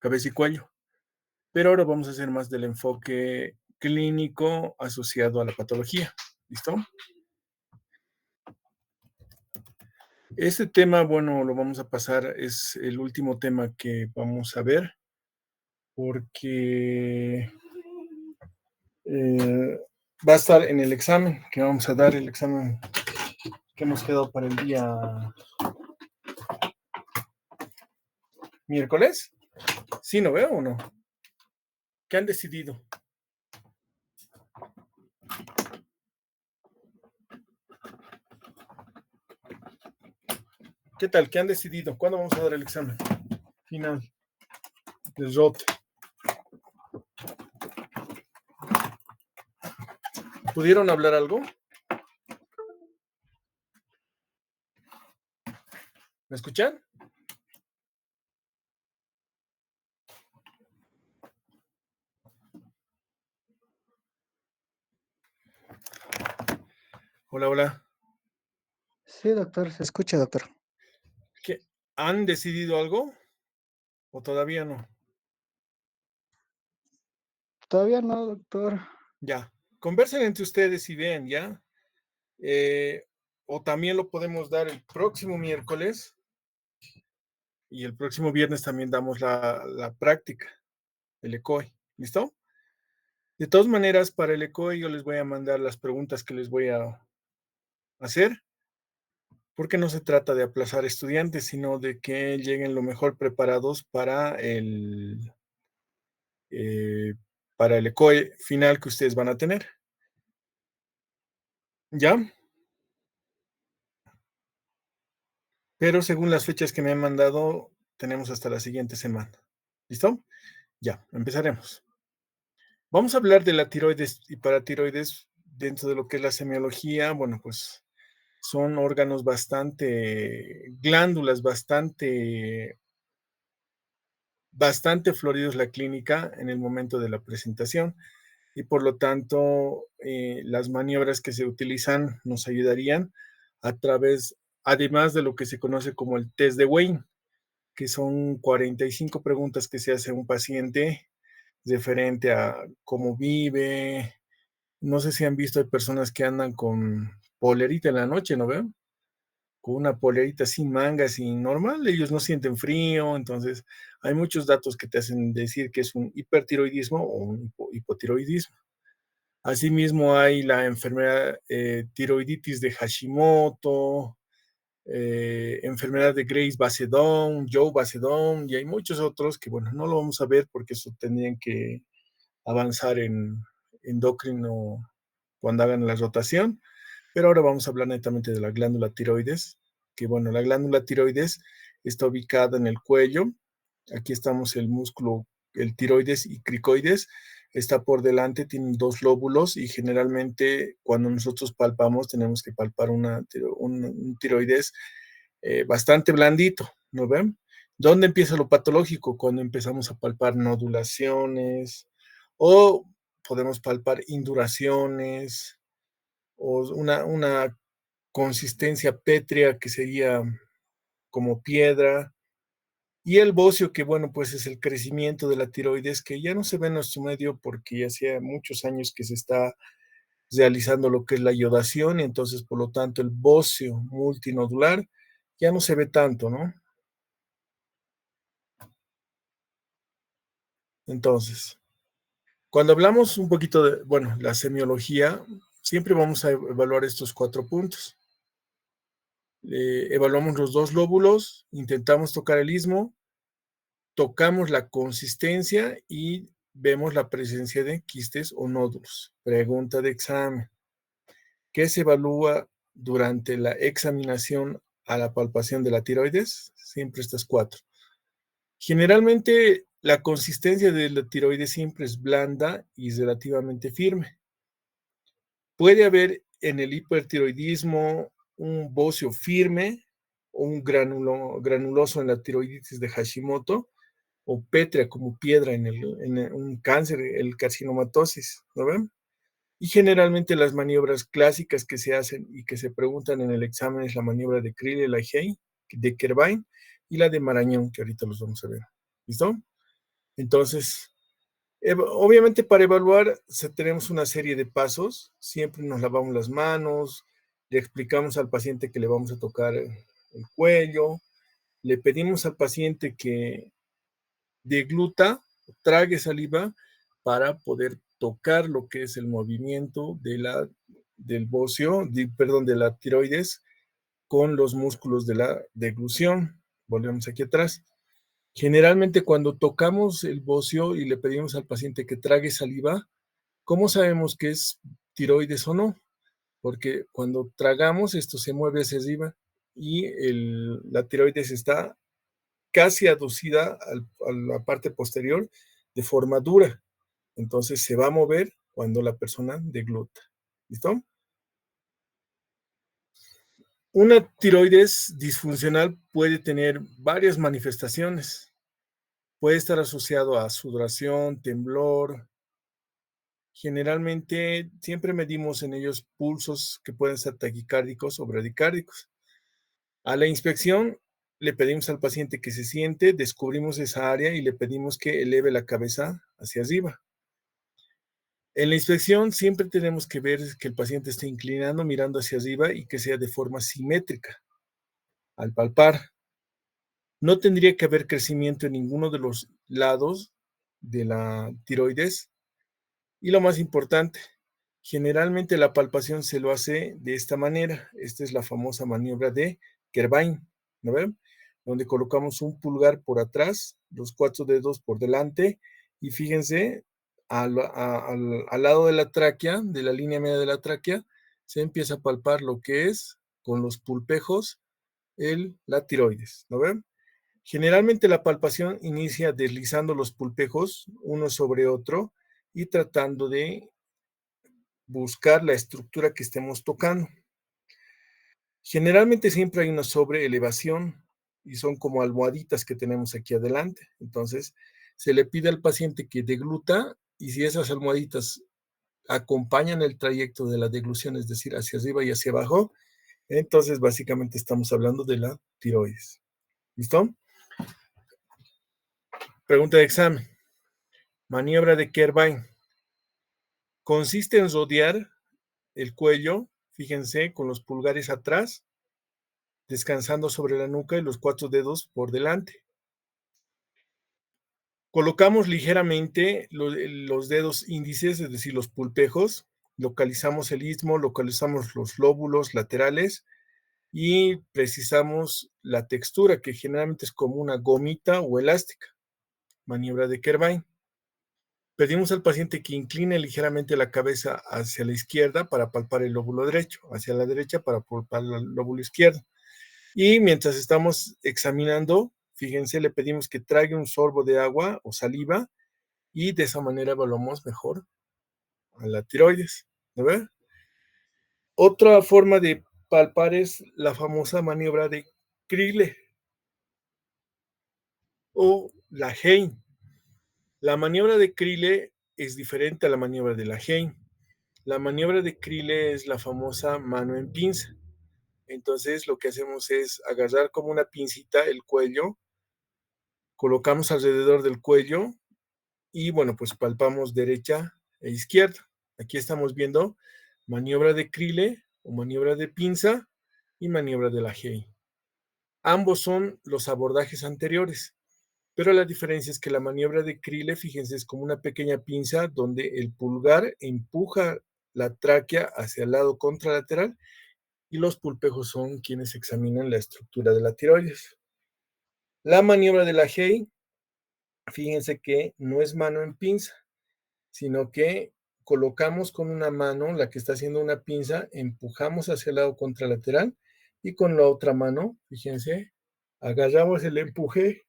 cabeza y cuello. Pero ahora vamos a hacer más del enfoque clínico asociado a la patología. ¿Listo? Este tema, bueno, lo vamos a pasar, es el último tema que vamos a ver, porque va a estar en el examen, que vamos a dar el examen que hemos quedado para el día miércoles. ¿Sí, no veo o no? ¿Qué han decidido? ¿Qué tal? ¿Qué han decidido? ¿Cuándo vamos a dar el examen final del ROT? ¿Pudieron hablar algo? ¿Me escuchan? Hola, hola. Sí, doctor, se escucha, doctor. ¿Qué? ¿Han decidido algo o todavía no? Todavía no, doctor. Ya. Conversen entre ustedes y vean, ¿ya? O también lo podemos dar el próximo miércoles y el próximo viernes también damos la práctica, el ECOI. ¿Listo? De todas maneras, para el ECOI yo les voy a mandar las preguntas que les voy a hacer, porque no se trata de aplazar estudiantes, sino de que lleguen lo mejor preparados eh, para el ECOI final que ustedes van a tener. ¿Ya? Pero según las fechas que me han mandado, tenemos hasta la siguiente semana. ¿Listo? Ya, empezaremos. Vamos a hablar de la tiroides y paratiroides dentro de lo que es la semiología. Bueno, pues son órganos glándulas bastante floridos la clínica en el momento de la presentación y por lo tanto las maniobras que se utilizan nos ayudarían a través, además de lo que se conoce como el test de Wayne, que son 45 preguntas que se hace a un paciente referente a cómo vive. No sé si han visto, hay personas que andan con polerita en la noche, ¿no ven? Con una polerita sin mangas y normal, ellos no sienten frío, entonces hay muchos datos que te hacen decir que es un hipertiroidismo o un hipotiroidismo. Asimismo hay la enfermedad tiroiditis de Hashimoto, enfermedad de Graves-Basedon, Joe-Basedon, y hay muchos otros que, bueno, no lo vamos a ver porque eso tendrían que avanzar en endocrino cuando hagan la rotación, pero ahora vamos a hablar netamente de la glándula tiroides, que bueno, la glándula tiroides está ubicada en el cuello. Aquí estamos el músculo, el tiroides y cricoides, está por delante, tiene dos lóbulos y generalmente cuando nosotros palpamos tenemos que palpar un tiroides bastante blandito, ¿no ven? ¿Dónde empieza lo patológico? Cuando empezamos a palpar nodulaciones o podemos palpar induraciones o una consistencia pétrea que sería como piedra. Y el bocio, que bueno, pues es el crecimiento de la tiroides, que ya no se ve en nuestro medio porque ya hacía muchos años que se está realizando lo que es la iodación, y entonces por lo tanto el bocio multinodular ya no se ve tanto, ¿no? Entonces, cuando hablamos un poquito de, bueno, la semiología, siempre vamos a evaluar estos 4 puntos. Evaluamos los dos lóbulos, intentamos tocar el istmo, tocamos la consistencia y vemos la presencia de quistes o nódulos. Pregunta de examen. ¿Qué se evalúa durante la examinación a la palpación de la tiroides? Siempre estas 4. Generalmente la consistencia de la tiroides siempre es blanda y relativamente firme. Puede haber en el hipertiroidismo un bocio firme o un granuloso en la tiroiditis de Hashimoto o pétrea como piedra en un cáncer, el carcinomatosis, ¿no ven? Y generalmente las maniobras clásicas que se hacen y que se preguntan en el examen es la maniobra de Crilley-Lahey, de Kervain y la de Marañón, que ahorita los vamos a ver. ¿Listo? Entonces, obviamente para evaluar tenemos una serie de pasos. Siempre nos lavamos las manos, le explicamos al paciente que le vamos a tocar el cuello, le pedimos al paciente que degluta, trague saliva para poder tocar lo que es el movimiento del bocio, de la tiroides con los músculos de la deglución. Volvemos aquí atrás. Generalmente cuando tocamos el bocio y le pedimos al paciente que trague saliva, ¿cómo sabemos que es tiroides o no? Porque cuando tragamos esto se mueve hacia arriba y la tiroides está casi aducida a la parte posterior de forma dura. Entonces se va a mover cuando la persona degluta. ¿Listo? Una tiroides disfuncional puede tener varias manifestaciones. Puede estar asociado a sudoración, temblor. Generalmente siempre medimos en ellos pulsos que pueden ser taquicárdicos o bradicárdicos. A la inspección le pedimos al paciente que se siente, descubrimos esa área y le pedimos que eleve la cabeza hacia arriba. En la inspección siempre tenemos que ver que el paciente esté inclinando, mirando hacia arriba y que sea de forma simétrica al palpar. No tendría que haber crecimiento en ninguno de los lados de la tiroides. Y lo más importante, generalmente la palpación se lo hace de esta manera. Esta es la famosa maniobra de Kervain, ¿no ven? Donde colocamos un pulgar por atrás, los 4 dedos por delante, y fíjense, al lado de la tráquea, de la línea media de la tráquea, se empieza a palpar lo que es, con los pulpejos, la tiroides, ¿no ven? Generalmente la palpación inicia deslizando los pulpejos uno sobre otro y tratando de buscar la estructura que estemos tocando. Generalmente siempre hay una sobreelevación y son como almohaditas que tenemos aquí adelante. Entonces, se le pide al paciente que degluta y si esas almohaditas acompañan el trayecto de la deglución, es decir, hacia arriba y hacia abajo, entonces básicamente estamos hablando de la tiroides. ¿Listo? Pregunta de examen. Maniobra de Kervain. Consiste en rodear el cuello, fíjense, con los pulgares atrás, descansando sobre la nuca y los 4 dedos por delante. Colocamos ligeramente los dedos índices, es decir, los pulpejos, localizamos el istmo, localizamos los lóbulos laterales y precisamos la textura, que generalmente es como una gomita o elástica. Maniobra de Kervain. Pedimos al paciente que incline ligeramente la cabeza hacia la izquierda para palpar el lóbulo derecho, hacia la derecha para palpar el lóbulo izquierdo. Y mientras estamos examinando, fíjense, le pedimos que trague un sorbo de agua o saliva y de esa manera evaluamos mejor a la tiroides. ¿No ve? Otra forma de palpar es la famosa maniobra de Crille o la Hein. La maniobra de Crille es diferente a la maniobra de la Hein. La maniobra de Crille es la famosa mano en pinza. Entonces lo que hacemos es agarrar como una pincita el cuello, colocamos alrededor del cuello y bueno, pues palpamos derecha e izquierda. Aquí estamos viendo maniobra de Crille o maniobra de pinza y maniobra de la Hay. Ambos son los abordajes anteriores, pero la diferencia es que la maniobra de Crille, fíjense, es como una pequeña pinza donde el pulgar empuja la tráquea hacia el lado contralateral y los pulpejos son quienes examinan la estructura de la tiroides. La maniobra de la Hay, fíjense que no es mano en pinza, sino que colocamos con una mano, la que está haciendo una pinza, empujamos hacia el lado contralateral y con la otra mano, fíjense, agarramos el empuje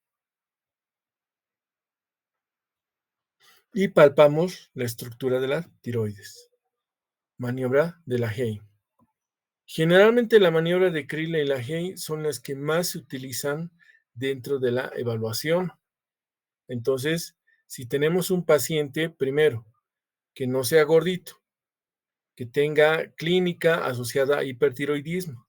y palpamos la estructura de la tiroides. Maniobra de la Hay. Generalmente la maniobra de Crille y la Hay son las que más se utilizan dentro de la evaluación. Entonces, si tenemos un paciente, primero, que no sea gordito, que tenga clínica asociada a hipertiroidismo,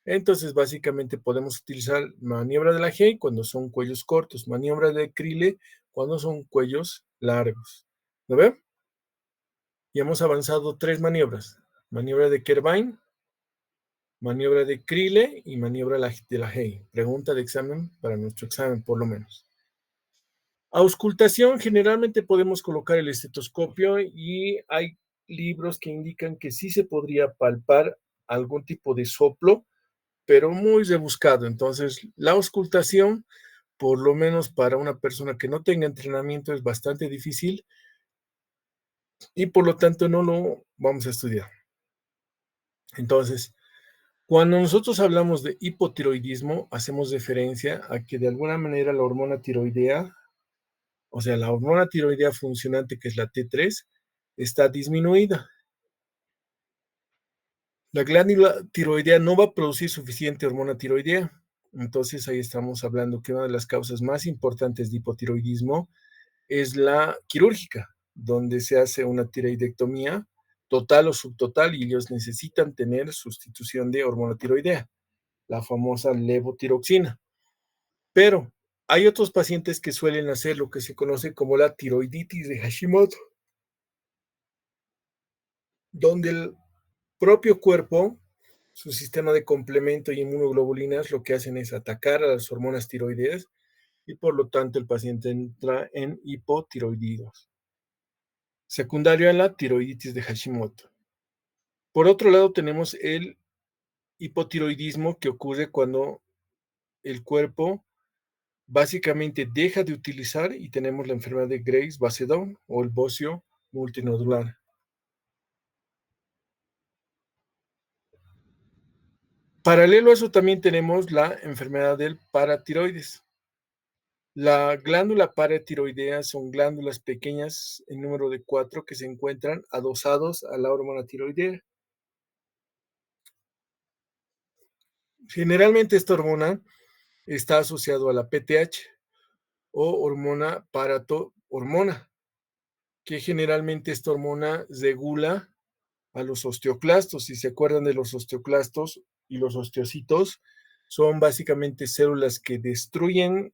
Entonces, básicamente podemos utilizar maniobra de la Hay cuando son cuellos cortos, maniobra de Crilley cuando son cuellos largos. ¿Lo ven? Y hemos avanzado 3 maniobras. Maniobra de Kervine, maniobra de Crilley y maniobra de la Hay. Pregunta de examen para nuestro examen, por lo menos. Auscultación, generalmente podemos colocar el estetoscopio y hay libros que indican que sí se podría palpar algún tipo de soplo, pero muy rebuscado. Entonces, la auscultación, por lo menos para una persona que no tenga entrenamiento, es bastante difícil y por lo tanto no lo vamos a estudiar. Entonces, cuando nosotros hablamos de hipotiroidismo, hacemos referencia a que de alguna manera la hormona tiroidea, o sea, la hormona tiroidea funcionante, que es la T3, está disminuida. La glándula tiroidea no va a producir suficiente hormona tiroidea. Entonces ahí estamos hablando que una de las causas más importantes de hipotiroidismo es la quirúrgica, donde se hace una tiroidectomía total o subtotal y ellos necesitan tener sustitución de hormona tiroidea, la famosa levotiroxina. Pero hay otros pacientes que suelen hacer lo que se conoce como la tiroiditis de Hashimoto, donde el propio cuerpo, su sistema de complemento y inmunoglobulinas, lo que hacen es atacar a las hormonas tiroideas y por lo tanto el paciente entra en hipotiroidismo, secundario a la tiroiditis de Hashimoto. Por otro lado, tenemos el hipotiroidismo que ocurre cuando el cuerpo básicamente deja de utilizar y tenemos la enfermedad de Graves-Basedon o el bocio multinodular. Paralelo a eso también tenemos la enfermedad del paratiroides. La glándula paratiroidea son glándulas pequeñas en número de 4 que se encuentran adosados a la hormona tiroidea. Generalmente esta hormona está asociada a la PTH o hormona, que generalmente esta hormona regula a los osteoclastos. Si se acuerdan de los osteoclastos y los osteocitos, son básicamente células que destruyen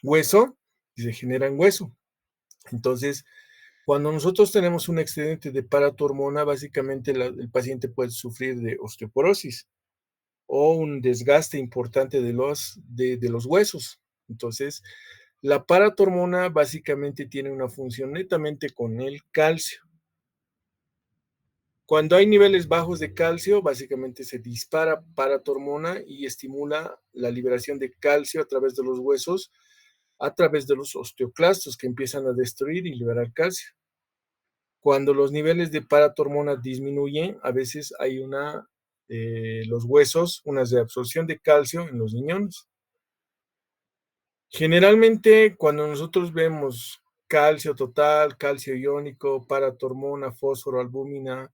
hueso y se generan hueso. Entonces, cuando nosotros tenemos un excedente de paratormona, básicamente el paciente puede sufrir de osteoporosis o un desgaste importante de los huesos. Entonces, la paratormona básicamente tiene una función netamente con el calcio. Cuando hay niveles bajos de calcio, básicamente se dispara paratormona y estimula la liberación de calcio a través de los huesos, a través de los osteoclastos que empiezan a destruir y liberar calcio. Cuando los niveles de paratormona disminuyen, a veces hay los huesos, una reabsorción de calcio en los riñones. Generalmente, cuando nosotros vemos calcio total, calcio iónico, paratormona, fósforo, albúmina,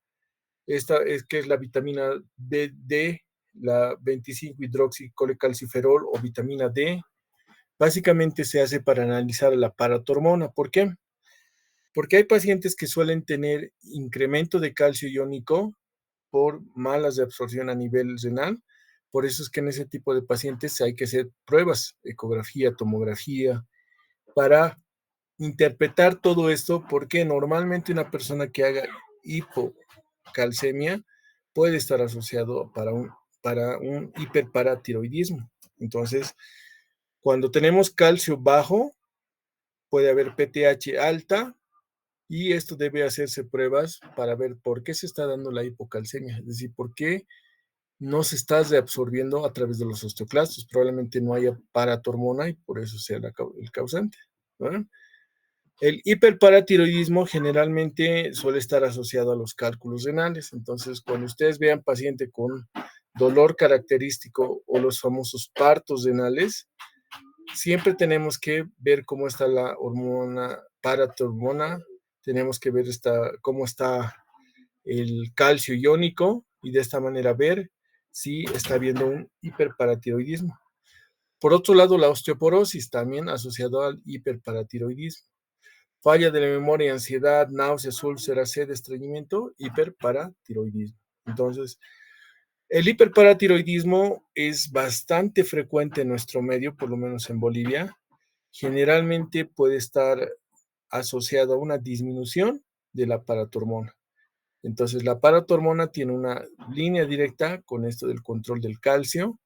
esta es que es la vitamina D, la 25-hidroxicolecalciferol o vitamina D, básicamente se hace para analizar la paratormona. ¿Por qué? Porque hay pacientes que suelen tener incremento de calcio iónico por malas de absorción a nivel renal. Por eso es que en ese tipo de pacientes hay que hacer pruebas, ecografía, tomografía, para interpretar todo esto, porque normalmente una persona que haga hipocalcemia puede estar asociado para un hiperparatiroidismo. Entonces, cuando tenemos calcio bajo, puede haber PTH alta y esto debe hacerse pruebas para ver por qué se está dando la hipocalcemia, es decir, por qué no se está reabsorbiendo a través de los osteoclastos. Probablemente no haya paratormona y por eso sea el causante, ¿no? El hiperparatiroidismo generalmente suele estar asociado a los cálculos renales. Entonces, cuando ustedes vean paciente con dolor característico o los famosos partos renales, siempre tenemos que ver cómo está la hormona paratormona, tenemos que ver cómo está el calcio iónico y de esta manera ver si está habiendo un hiperparatiroidismo. Por otro lado, la osteoporosis también asociada al hiperparatiroidismo. Falla de la memoria, ansiedad, náuseas, úlceras, sed, estreñimiento, hiperparatiroidismo. Entonces, El hiperparatiroidismo es bastante frecuente en nuestro medio, por lo menos en Bolivia. Generalmente puede estar asociado a una disminución de la paratormona. Entonces, la paratormona tiene una línea directa con esto del control del calcio.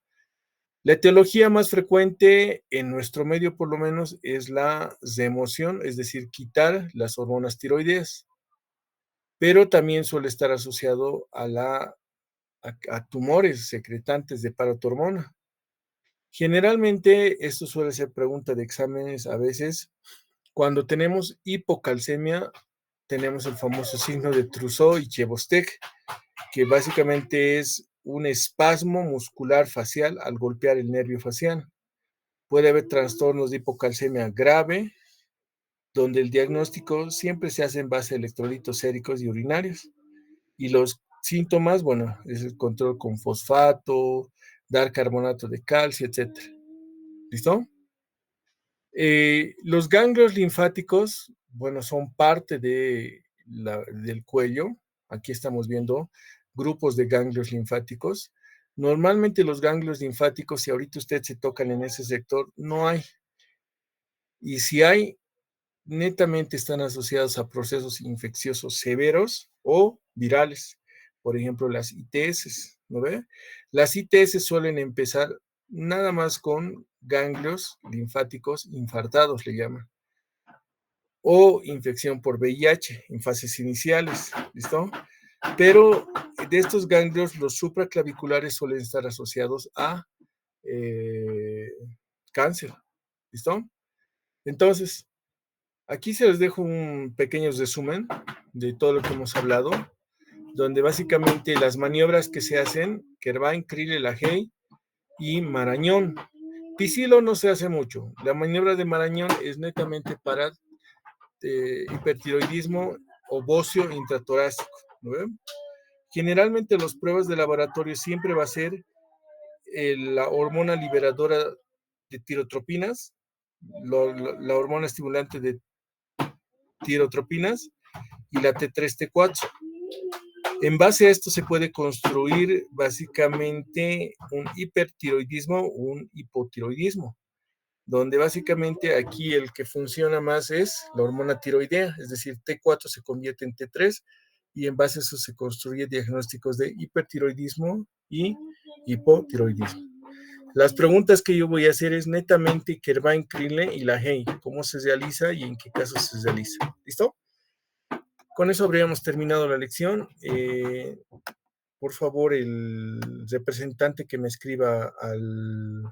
La etiología más frecuente en nuestro medio, por lo menos, es la remoción, es decir, quitar las hormonas tiroideas, pero también suele estar asociado a tumores secretantes de paratormona. Generalmente, esto suele ser pregunta de exámenes a veces. Cuando tenemos hipocalcemia, tenemos el famoso signo de Trousseau y Chebostek, que básicamente es un espasmo muscular facial al golpear el nervio facial. Puede haber trastornos de hipocalcemia grave, donde el diagnóstico siempre se hace en base a electrolitos séricos y urinarios. Y los síntomas, bueno, es el control con fosfato, dar carbonato de calcio, etcétera. ¿Listo? Los ganglios linfáticos, bueno, son parte del cuello. Aquí estamos viendo grupos de ganglios linfáticos. Normalmente los ganglios linfáticos, si ahorita ustedes se tocan en ese sector, no hay. Y si hay, netamente están asociados a procesos infecciosos severos o virales. Por ejemplo, las ITS, ¿no ve? Las ITS suelen empezar nada más con ganglios linfáticos infartados, le llaman, o infección por VIH en fases iniciales, ¿listo? Pero de estos ganglios, los supraclaviculares suelen estar asociados a cáncer, ¿listo? Entonces, aquí se les dejo un pequeño resumen de todo lo que hemos hablado, donde básicamente las maniobras que se hacen, Kerván, Crilley, Lahey y Marañón. Pisilo no se hace mucho. La maniobra de Marañón es netamente para hipertiroidismo o bocio intratorácico, ¿no ven? Generalmente las pruebas de laboratorio siempre va a ser la hormona liberadora de tirotropinas, la hormona estimulante de tirotropinas y la T3-T4. En base a esto se puede construir básicamente un hipertiroidismo o un hipotiroidismo, donde básicamente aquí el que funciona más es la hormona tiroidea, es decir, T4 se convierte en T3 y en base a eso se construye diagnósticos de hipertiroidismo y hipotiroidismo. Las preguntas que yo voy a hacer es netamente Kerván, Crilley y Lahey, cómo se realiza y en qué casos se realiza. ¿Listo? Con eso habríamos terminado la lección. Por favor, el representante que me escriba al